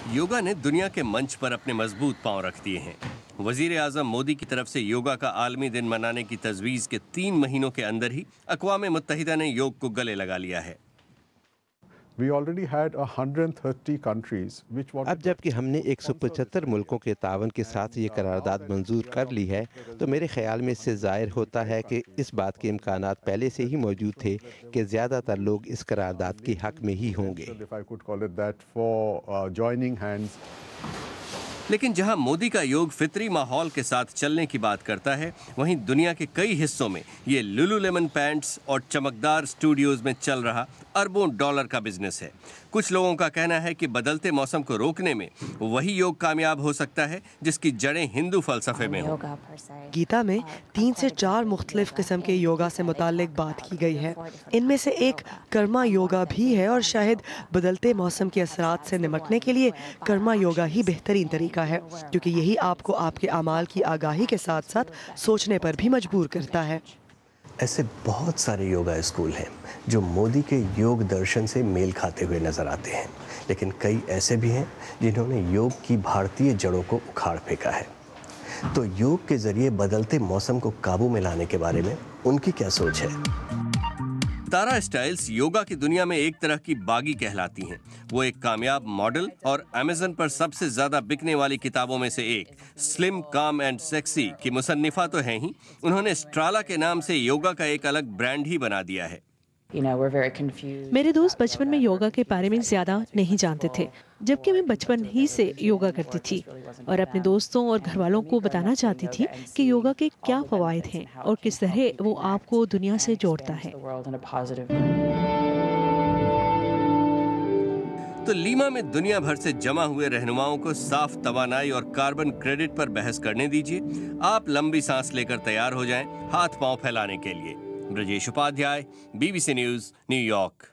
योगा ने दुनिया के मंच पर अपने मजबूत पांव रख दिए हैं। वजीर आजम मोदी की तरफ से योगा का आलमी दिन मनाने की तजवीज के 3 महीनों के अंदर ही अक़वाम मुत्तहिदा ने योग को गले लगा लिया है। अब जबकि हमने 175 मुल्कों के तावन के साथ ये करारदाद मंजूर कर ली है, तो मेरे ख्याल में इससे ज़ाहिर होता है कि इस बात के इम्कानात पहले से ही मौजूद थे कि ज़्यादातर लोग इस करारदाद के हक में ही होंगे। लेकिन जहां मोदी का योग फितरी माहौल के साथ चलने की बात करता है, वहीं दुनिया के कई हिस्सों में ये लुलुलेमन पैंट्स और चमकदार स्टूडियोज में चल रहा अरबों डॉलर का बिजनेस है। कुछ लोगों का कहना है कि बदलते मौसम को रोकने में वही योग कामयाब हो सकता है जिसकी जड़ें हिंदू फलसफे में हो। गीता में 3 से 4 मुख्तलिफ किस्म के योगा से मुताल्लिक बात की गई है। इनमें से एक कर्मा योगा भी है और शायद बदलते मौसम के असरात से निपटने के लिए कर्मा योगा ही बेहतरीन तरीका है, क्योंकि यही आपको आपके अमाल की आगाही के साथ साथ सोचने पर भी मजबूर करता है। ऐसे बहुत सारे योगा स्कूल हैं जो मोदी के योग दर्शन से मेल खाते हुए नजर आते हैं, लेकिन कई ऐसे भी हैं जिन्होंने योग की भारतीय जड़ों को उखाड़ फेंका है। तो योग के जरिए बदलते मौसम को काबू में लाने के बारे में उनकी क्या सोच है? तारा स्टाइल्स योगा की दुनिया में एक तरह की बागी कहलाती हैं। वो एक कामयाब मॉडल और अमेज़न पर सबसे ज्यादा बिकने वाली किताबों में से एक स्लिम काम एंड सेक्सी की मुसन्निफा तो हैं ही, उन्होंने स्ट्राला के नाम से योगा का एक अलग ब्रांड ही बना दिया है। मेरे दोस्त बचपन में योगा के बारे में ज्यादा नहीं जानते थे, जबकि मैं बचपन ही से योगा करती थी और अपने दोस्तों और घर वालों को बताना चाहती थी कि योगा के क्या फवायद हैं और किस तरह वो आपको दुनिया से जोड़ता है। तो लीमा में दुनिया भर से जमा हुए रहनुमाओं को साफ तवानाई और कार्बन क्रेडिट पर बहस करने दीजिए। आप लंबी सांस लेकर तैयार हो जाएं हाथ पांव फैलाने के लिए। Brajesh Upadhyay, BBC news, New York.